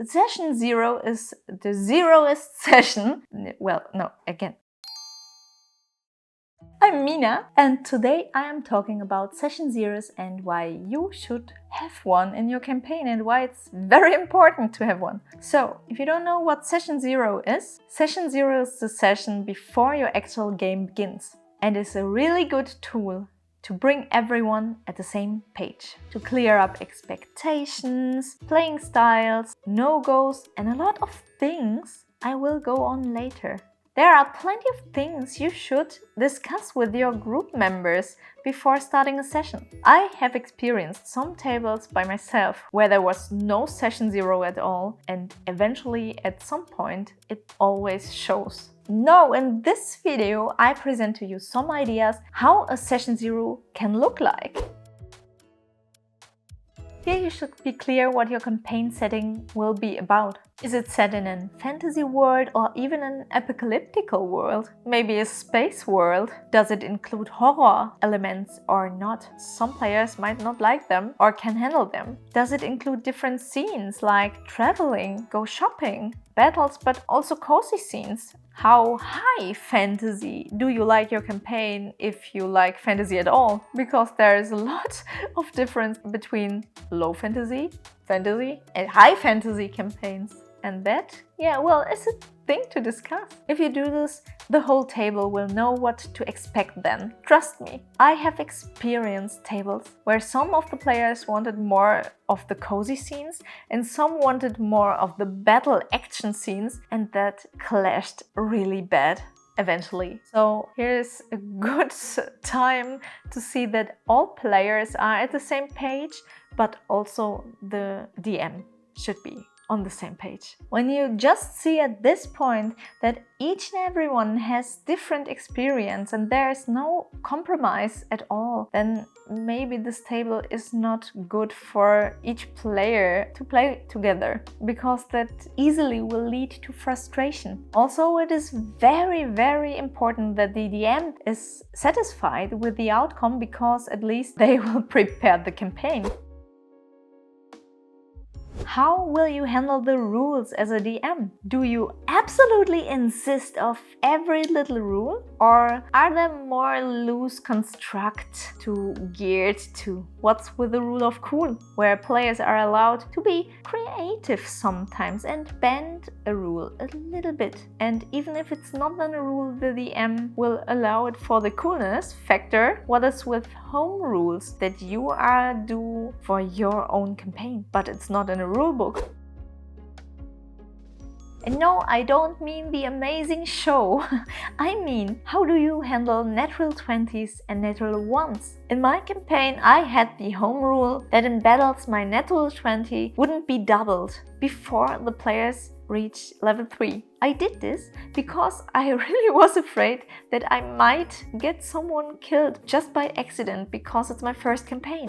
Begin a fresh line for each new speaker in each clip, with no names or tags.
Session 0 is the zeroest session. Well, no, again. I'm Mina, and today I am talking about session zeros and why you should have one in your campaign and why it's very important to have one. So, if you don't know what session 0 is the session before your actual game begins and is a really good tool to bring everyone at the same page, to clear up expectations, playing styles, no-goes, and a lot of things I will go on later. There are plenty of things you should discuss with your group members before starting a session. I have experienced some tables by myself where there was no session 0 at all, and eventually at some point it always shows. Now in this video I present to you some ideas how a session 0 can look like. Here you should be clear what your campaign setting will be about. Is it set in a fantasy world or even an apocalyptical world? Maybe a space world? Does it include horror elements or not? Some players might not like them or can handle them. Does it include different scenes like traveling, go shopping, battles, but also cozy scenes? How high fantasy do you like your campaign, if you like fantasy at all? Because there is a lot of difference between low fantasy, and high fantasy campaigns. And that, is a thing to discuss. If you do this, the whole table will know what to expect then. Trust me, I have experienced tables where some of the players wanted more of the cozy scenes and some wanted more of the battle action scenes, and that clashed really bad eventually. So here's a good time to see that all players are at the same page, but also the DM should be on the same page. When you just see at this point that each and everyone has different experience and there is no compromise at all, then maybe this table is not good for each player to play together, because that easily will lead to frustration. Also, it is very, very important that the DM is satisfied with the outcome, because at least they will prepare the campaign. How will you handle the rules as a DM? Do you absolutely insist of every little rule? Or are there more loose constructs geared to what's with the rule of cool, where players are allowed to be creative sometimes and bend a rule a little bit? And even if it's not in a rule, the DM will allow it for the coolness factor. What is with home rules that you are do for your own campaign, but it's not in a rule book? And no, I don't mean the amazing show. I mean, how do you handle natural 20s and natural 1s? In my campaign, I had the home rule that in battles my natural 20 wouldn't be doubled before the players reach level 3. I did this because I really was afraid that I might get someone killed just by accident, because it's my first campaign.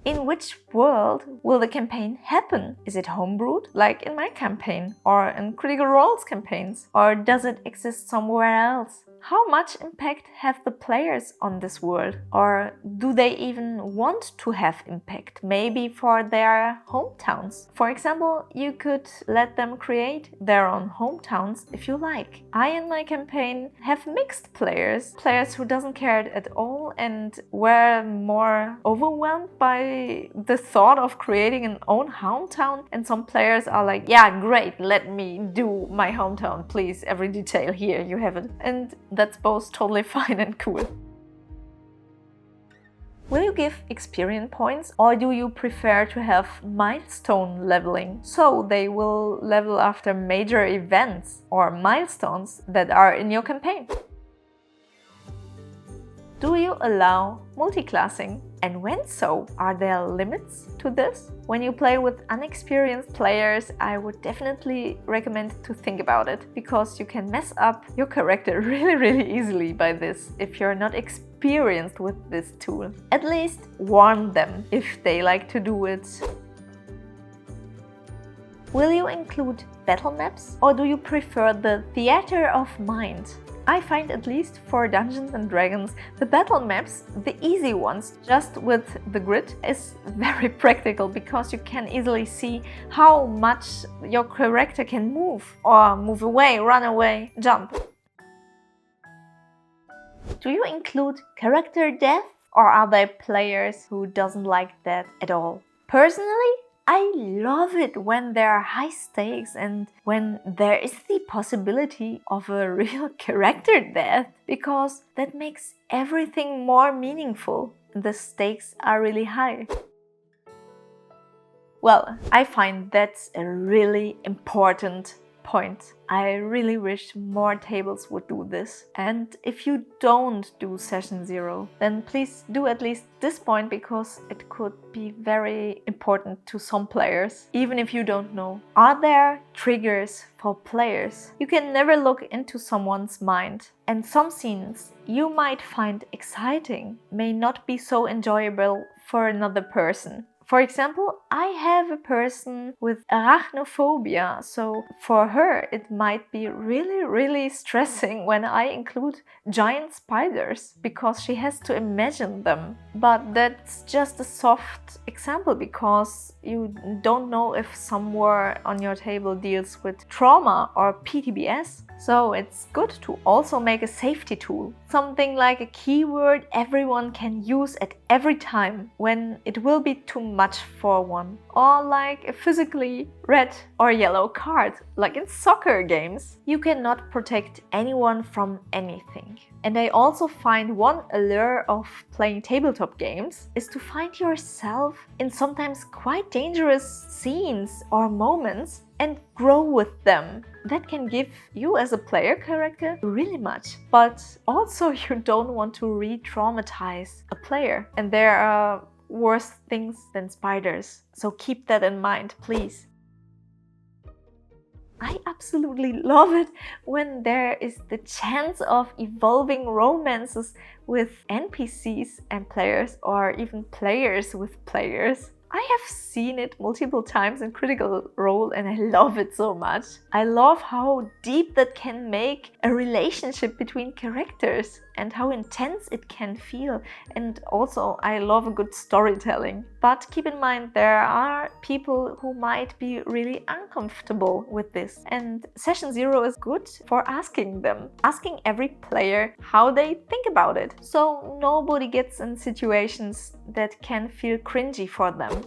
In which world will the campaign happen? Is it homebrewed, like in my campaign, or in Critical Role's campaigns? Or does it exist somewhere else? How much impact have the players on this world? Or do they even want to have impact? Maybe for their hometowns. For example, you could let them create their own hometowns if you like. I, in my campaign, have mixed players who doesn't care at all and were more overwhelmed by the thought of creating an own hometown, and some players are like, yeah, great, let me do my hometown, please, every detail, here, you have it. And that's both totally fine and cool. Will you give experience points, or do you prefer to have milestone leveling? So they will level after major events or milestones that are in your campaign. Do you allow multiclassing? And when so, are there limits to this? When you play with unexperienced players, I would definitely recommend to think about it, because you can mess up your character really easily by this if you're not experienced with this tool. At least warn them if they like to do it. Will you include battle maps, or do you prefer the theater of mind? I find, at least for Dungeons and Dragons, the battle maps, the easy ones, just with the grid, is very practical because you can easily see how much your character can move, or move away, run away, jump. Do you include character death, or are there players who doesn't like that at all? Personally, I love it when there are high stakes and when there is the possibility of a real character death, because that makes everything more meaningful. The stakes are really high. Well, I find that's a really important point. I really wish more tables would do this. And if you don't do session 0, then please do at least this point, because it could be very important to some players, even if you don't know. Are there triggers for players? You can never look into someone's mind. And some scenes you might find exciting may not be so enjoyable for another person. For example, I have a person with arachnophobia, so for her it might be really stressing when I include giant spiders, because she has to imagine them. But that's just a soft example, because you don't know if somewhere on your table deals with trauma or PTBS. So it's good to also make a safety tool. Something like a keyword everyone can use at every time when it will be too much for one. Or like a physically red or yellow card, like in soccer games. You cannot protect anyone from anything. And I also find one allure of playing tabletop games is to find yourself in sometimes quite dangerous scenes or moments and grow with them. That can give you as a player character really much. But also you don't want to re-traumatize a player. And there are worse things than spiders. So keep that in mind, please. I absolutely love it when there is the chance of evolving romances with NPCs and players, or even players with players. I have seen it multiple times in Critical Role and I love it so much. I love how deep that can make a relationship between characters and how intense it can feel. And also I love a good storytelling. But keep in mind, there are people who might be really uncomfortable with this. And session 0 is good for asking them, asking every player how they think about it. So nobody gets in situations that can feel cringy for them.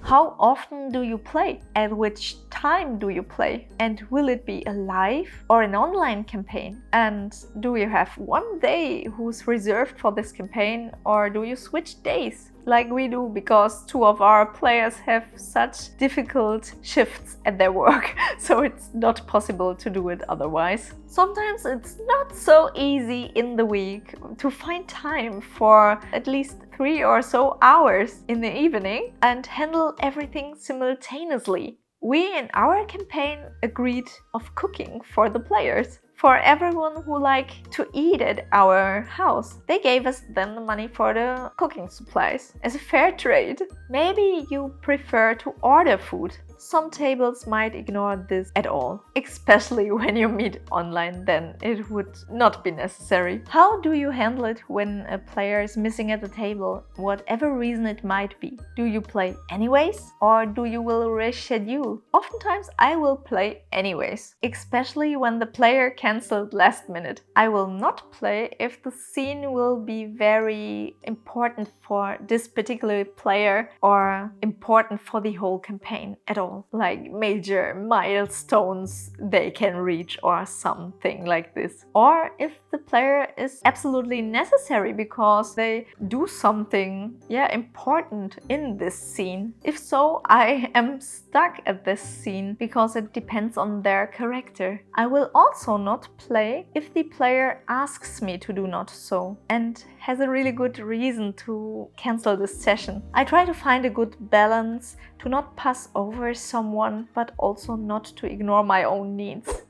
How often do you play? At which time do you play? And will it be a live or an online campaign? And do you have one day who's reserved for this campaign, or do you switch days? Like we do, because 2 of our players have such difficult shifts at their work, so it's not possible to do it otherwise. Sometimes it's not so easy in the week to find time for at least 3 or so hours in the evening and handle everything simultaneously. We in our campaign agreed of cooking for the players. For everyone who liked to eat at our house. They gave us then the money for the cooking supplies as a fair trade. Maybe you prefer to order food. Some tables might ignore this at all, especially when you meet online, then it would not be necessary. How do you handle it when a player is missing at the table, whatever reason it might be? Do you play anyways, or do you will reschedule? Oftentimes I will play anyways, especially when the player cancelled last minute. I will not play if the scene will be very important for this particular player or important for the whole campaign at all. Like major milestones they can reach or something like this. Or if the player is absolutely necessary because they do something important in this scene. If so, I am stuck at this scene because it depends on their character. I will also not play if the player asks me to do not so and has a really good reason to cancel this session. I try to find a good balance to not pass over someone, but also not to ignore my own needs.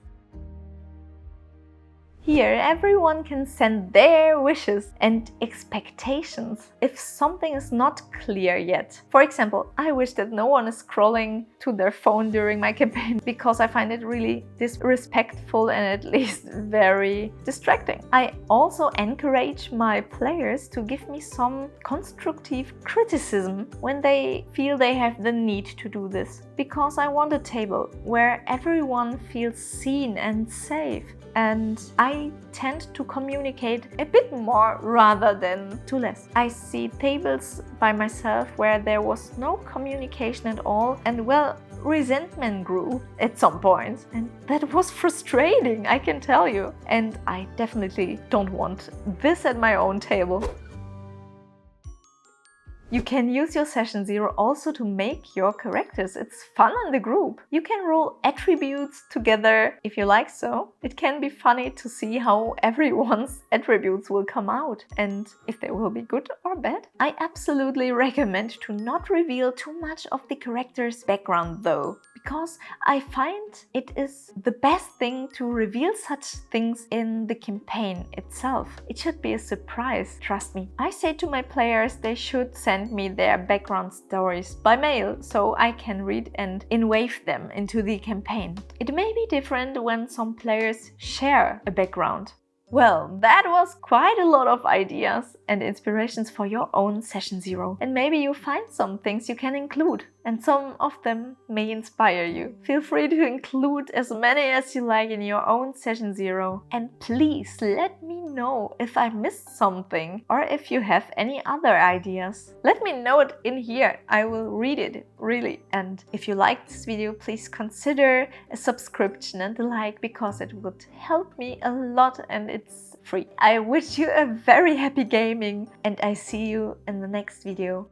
Here, everyone can send their wishes and expectations if something is not clear yet. For example, I wish that no one is scrolling to their phone during my campaign because I find it really disrespectful and at least very distracting. I also encourage my players to give me some constructive criticism when they feel they have the need to do this, because I want a table where everyone feels seen and safe. And I tend to communicate a bit more rather than too less. I see tables by myself where there was no communication at all, and well, resentment grew at some point, and that was frustrating, I can tell you. And I definitely don't want this at my own table. You can use your session 0 also to make your characters. It's fun in the group. You can roll attributes together if you like so. It can be funny to see how everyone's attributes will come out and if they will be good or bad. I absolutely recommend to not reveal too much of the character's background though, because I find it is the best thing to reveal such things in the campaign itself. It should be a surprise, trust me. I say to my players they should send me their background stories by mail so I can read and enwave them into the campaign. It may be different when some players share a background. Well, that was quite a lot of ideas and inspirations for your own session 0. And maybe you find some things you can include, and some of them may inspire you. Feel free to include as many as you like in your own session 0. And please let me know if I missed something or if you have any other ideas. Let me know it in here. I will read it, really. And if you liked this video, please consider a subscription and a like, because it would help me a lot and it's free. I wish you a very happy gaming and I see you in the next video.